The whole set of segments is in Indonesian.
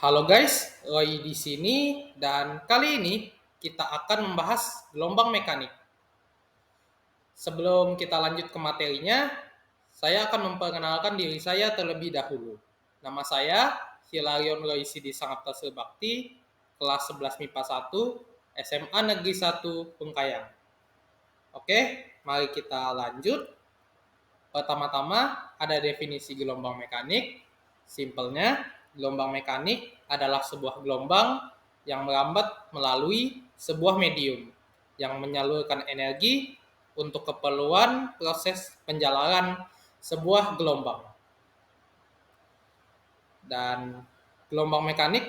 Halo guys, Roy di sini dan kali ini kita akan membahas gelombang mekanik. Sebelum kita lanjut ke materinya, saya akan memperkenalkan diri saya terlebih dahulu. Nama saya Hilarion Roisidi Sangapta Bakti, kelas 11 MIPA 1, SMA Negeri 1 Pengkayang. Oke, mari kita lanjut. Pertama-tama ada definisi gelombang mekanik. Simpelnya, gelombang mekanik adalah sebuah gelombang yang merambat melalui sebuah medium yang menyalurkan energi untuk keperluan proses penjalanan sebuah gelombang. Dan gelombang mekanik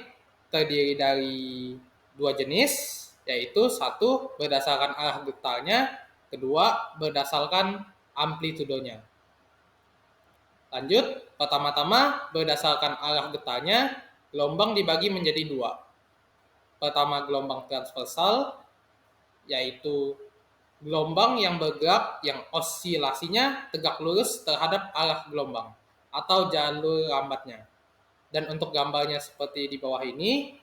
terdiri dari dua jenis, yaitu satu berdasarkan arah getarnya, kedua berdasarkan amplitudonya. Lanjut, pertama-tama berdasarkan arah getarnya, gelombang dibagi menjadi dua. Pertama, gelombang transversal, yaitu gelombang yang bergerak yang osilasinya tegak lurus terhadap arah gelombang atau jalur lambatnya. Dan untuk gambarnya seperti di bawah ini.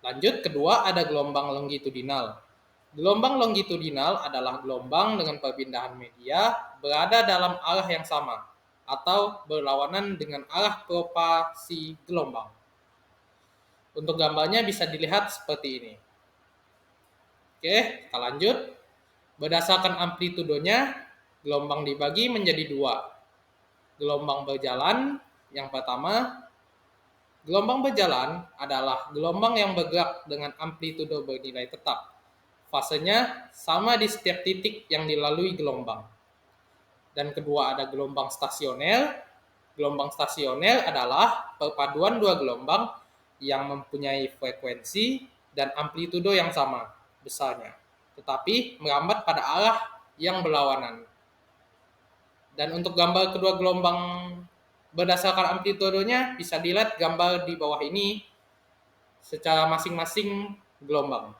Lanjut, kedua ada gelombang longitudinal. Gelombang longitudinal adalah gelombang dengan perpindahan media berada dalam arah yang sama atau berlawanan dengan arah propagasi gelombang. Untuk gambarnya bisa dilihat seperti ini. Oke, kita lanjut. Berdasarkan amplitudonya, gelombang dibagi menjadi dua. Gelombang berjalan, yang pertama, gelombang berjalan adalah gelombang yang bergerak dengan amplitudo bernilai tetap. Fasenya sama di setiap titik yang dilalui gelombang. Dan kedua ada gelombang stasioner. Gelombang stasioner adalah perpaduan dua gelombang yang mempunyai frekuensi dan amplitudo yang sama besarnya, tetapi merambat pada arah yang berlawanan. Dan untuk gambar kedua gelombang berdasarkan amplitudonya bisa dilihat gambar di bawah ini secara masing-masing gelombang.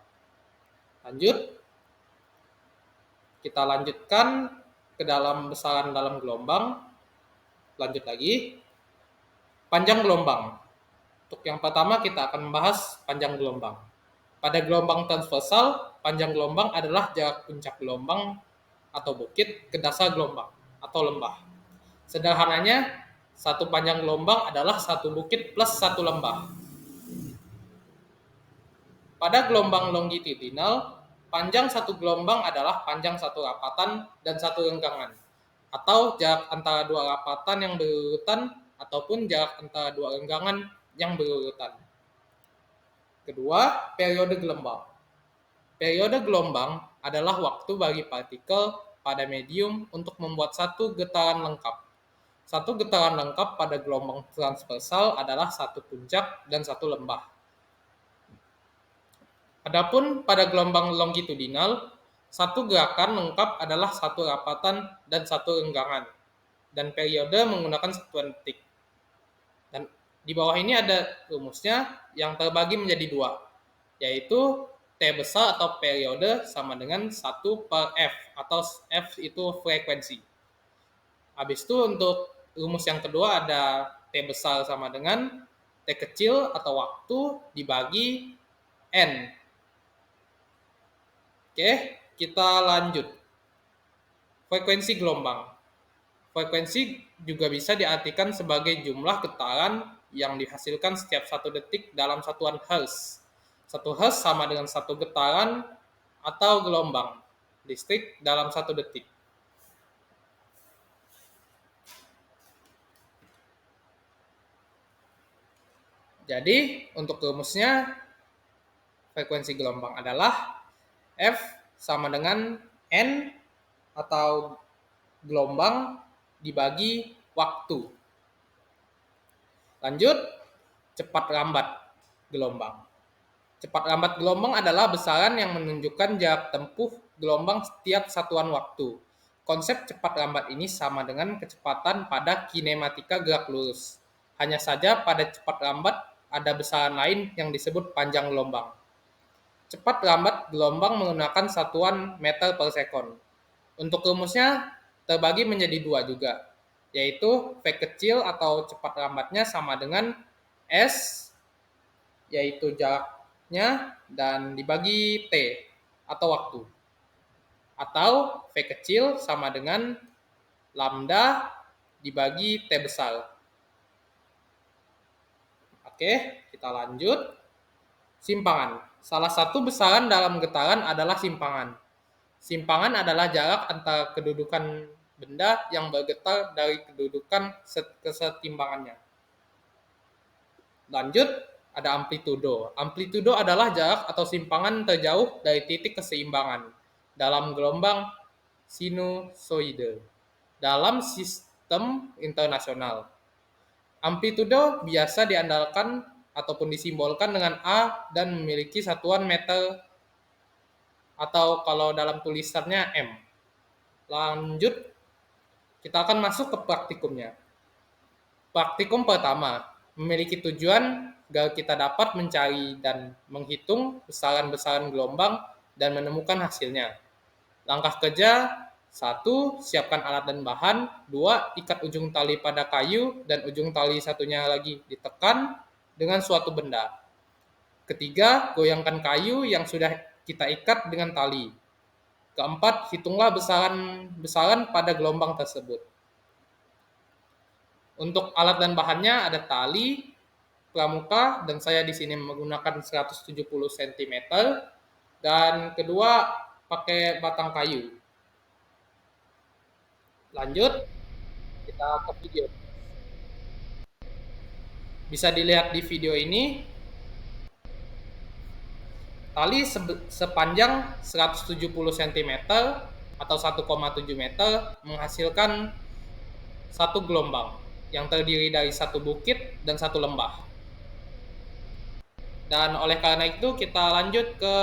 Lanjut, kita lanjutkan ke dalam besaran dalam gelombang. Lanjut lagi. Panjang gelombang. Untuk yang pertama kita akan membahas panjang gelombang. Pada gelombang transversal, panjang gelombang adalah jarak puncak gelombang atau bukit ke dasar gelombang atau lembah. Sederhananya, satu panjang gelombang adalah satu bukit plus satu lembah. Pada gelombang longitudinal, panjang satu gelombang adalah panjang satu rapatan dan satu renggangan, atau jarak antara dua rapatan yang berurutan ataupun jarak antara dua renggangan yang berurutan. Kedua, periode gelombang. Periode gelombang adalah waktu bagi partikel pada medium untuk membuat satu getaran lengkap. Satu getaran lengkap pada gelombang transversal adalah satu puncak dan satu lembah. Adapun pada gelombang longitudinal, satu gerakan lengkap adalah satu rapatan dan satu renggangan, dan periode menggunakan satuan detik. Dan di bawah ini ada rumusnya yang terbagi menjadi dua, yaitu T besar atau periode sama dengan 1 per F, atau F itu frekuensi. Habis itu untuk rumus yang kedua ada T besar sama dengan T kecil atau waktu dibagi N. Oke, kita lanjut. Frekuensi gelombang. Frekuensi juga bisa diartikan sebagai jumlah getaran yang dihasilkan setiap 1 detik dalam satuan Hertz. 1 Hertz sama dengan 1 getaran atau gelombang listrik dalam 1 detik. Jadi, untuk rumusnya, frekuensi gelombang adalah F sama dengan N atau gelombang dibagi waktu. Lanjut, cepat lambat gelombang. Cepat lambat gelombang adalah besaran yang menunjukkan jarak tempuh gelombang setiap satuan waktu. Konsep cepat lambat ini sama dengan kecepatan pada kinematika gerak lurus. Hanya saja pada cepat lambat ada besaran lain yang disebut panjang gelombang. Cepat lambat gelombang menggunakan satuan meter per sekon. Untuk rumusnya terbagi menjadi dua juga, yaitu V kecil atau cepat lambatnya sama dengan S yaitu jaraknya dan dibagi T atau waktu. Atau V kecil sama dengan lambda dibagi T besar. Oke, kita lanjut. Simpangan. Salah satu besaran dalam getaran adalah simpangan. Simpangan adalah jarak antara kedudukan benda yang bergetar dari kedudukan kesetimbangannya. Lanjut, ada amplitudo. Amplitudo adalah jarak atau simpangan terjauh dari titik keseimbangan dalam gelombang sinusoide dalam sistem internasional. Amplitudo biasa diandalkan ataupun disimbolkan dengan A dan memiliki satuan meter atau kalau dalam tulisannya M. Lanjut, kita akan masuk ke praktikumnya. Praktikum pertama, memiliki tujuan agar kita dapat mencari dan menghitung besaran-besaran gelombang dan menemukan hasilnya. Langkah kerja: 1. Siapkan alat dan bahan. 2. Ikat ujung tali pada kayu dan ujung tali satunya lagi ditekan dengan suatu benda. Ketiga, goyangkan kayu yang sudah kita ikat dengan tali. Keempat, hitunglah besaran pada gelombang tersebut. Untuk alat dan bahannya ada tali, pramuka, dan saya di sini menggunakan 170 cm, dan kedua pakai batang kayu. Lanjut, kita ke video. Bisa dilihat di video ini, tali sepanjang 170 cm atau 1,7 meter menghasilkan satu gelombang yang terdiri dari satu bukit dan satu lembah. Dan oleh karena itu kita lanjut ke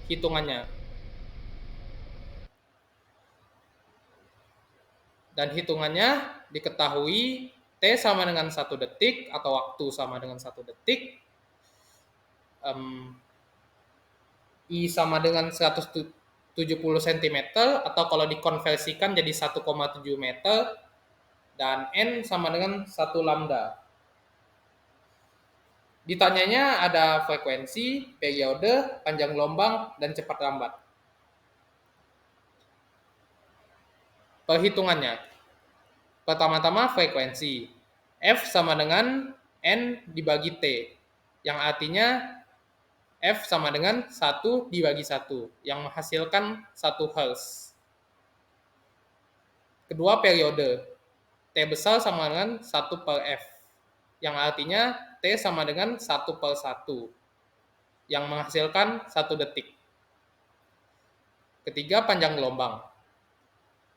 hitungannya. Dan hitungannya diketahui T sama dengan 1 detik atau waktu sama dengan 1 detik. I sama dengan 170 cm atau kalau dikonversikan jadi 1,7 meter. Dan N sama dengan 1 lambda. Ditanyanya ada frekuensi, periode, panjang gelombang, dan cepat lambat. Perhitungannya. Pertama-tama frekuensi. F sama dengan N dibagi T, yang artinya F sama dengan 1 dibagi 1, yang menghasilkan 1 Hz. Kedua, periode. T besar sama dengan 1 per F, yang artinya T sama dengan 1 per 1, yang menghasilkan 1 detik. Ketiga, panjang gelombang.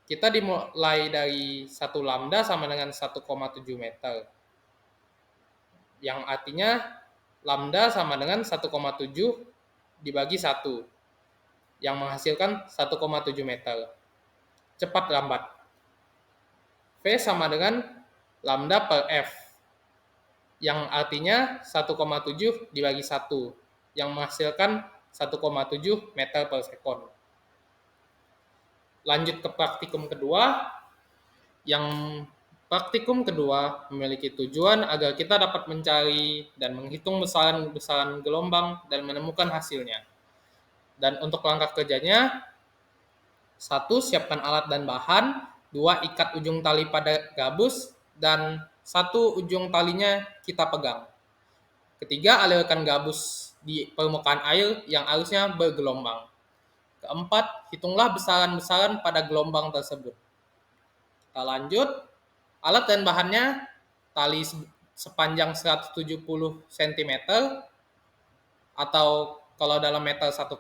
Kita dimulai dari 1 lambda sama dengan 1,7 meter, yang artinya lambda sama dengan 1,7 dibagi 1, yang menghasilkan 1,7 meter. Cepat lambat. V sama dengan lambda per F, yang artinya 1,7 dibagi 1, yang menghasilkan 1,7 meter per sekon. Lanjut ke praktikum kedua. Yang praktikum kedua memiliki tujuan agar kita dapat mencari dan menghitung besaran-besaran gelombang dan menemukan hasilnya. Dan untuk langkah kerjanya, 1. Siapkan alat dan bahan. 2. Ikat ujung tali pada gabus dan 1 ujung talinya kita pegang. Ketiga, alirkan gabus di permukaan air yang arusnya bergelombang. Keempat, hitunglah besaran-besaran pada gelombang tersebut. Kita lanjut. Alat dan bahannya, tali sepanjang 170 cm atau kalau dalam meter 1,7,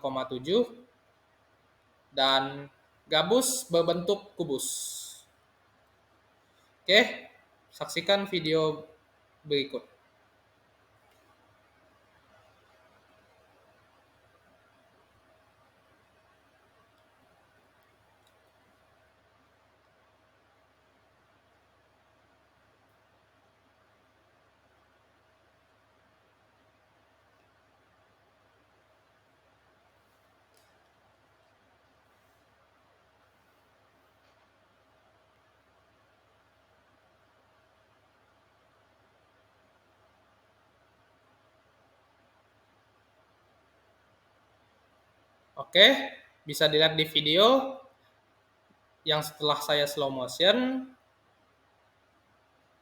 dan gabus berbentuk kubus. Oke, saksikan video berikut. Oke, bisa dilihat di video yang setelah saya slow motion,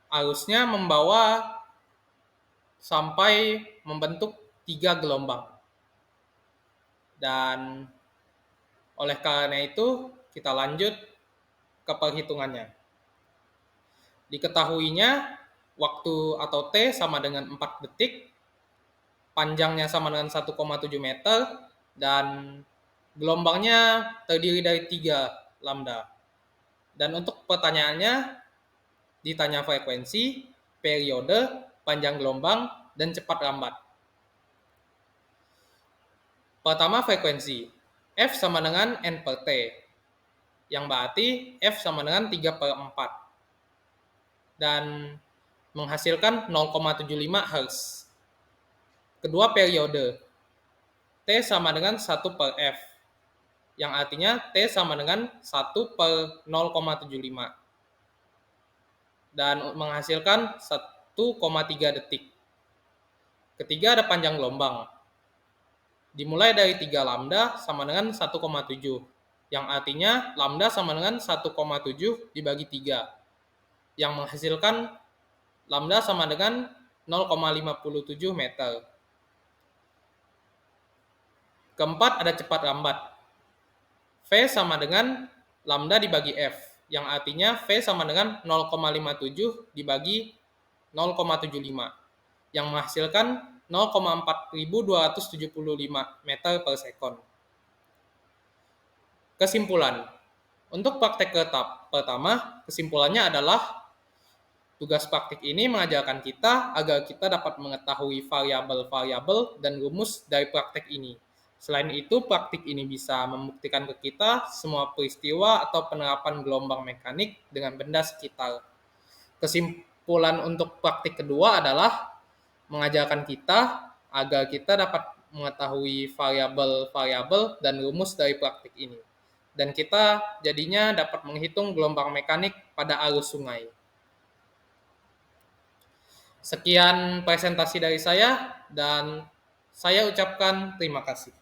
arusnya membawa sampai membentuk 3 gelombang. Dan oleh karena itu, kita lanjut ke perhitungannya. Diketahuinya, waktu atau T sama dengan 4 detik, panjangnya sama dengan 1,7 meter, dan gelombangnya terdiri dari 3 lambda. Dan untuk pertanyaannya, ditanya frekuensi, periode, panjang gelombang, dan cepat lambat. Pertama frekuensi, F sama dengan N per T, yang berarti F sama dengan 3/4, dan menghasilkan 0,75 Hz. Kedua periode, T sama dengan 1 per F, yang artinya T sama dengan 1 per 0,75, dan menghasilkan 1,3 detik. Ketiga ada panjang gelombang, dimulai dari 3 lambda sama dengan 1,7, yang artinya lambda sama dengan 1,7 dibagi 3, yang menghasilkan lambda sama dengan 0,57 meter. Keempat ada cepat lambat. V sama dengan lambda dibagi F, yang artinya V sama dengan 0,57 dibagi 0,75, yang menghasilkan 0,4275 meter per sekon. Kesimpulan. Untuk praktek pertama, kesimpulannya adalah tugas praktik ini mengajarkan kita agar kita dapat mengetahui variabel-variabel dan rumus dari praktek ini. Selain itu, praktik ini bisa membuktikan ke kita semua peristiwa atau penerapan gelombang mekanik dengan benda sekitar. Kesimpulan untuk praktik kedua adalah mengajarkan kita agar kita dapat mengetahui variabel-variabel dan rumus dari praktik ini. Dan kita jadinya dapat menghitung gelombang mekanik pada arus sungai. Sekian presentasi dari saya, dan saya ucapkan terima kasih.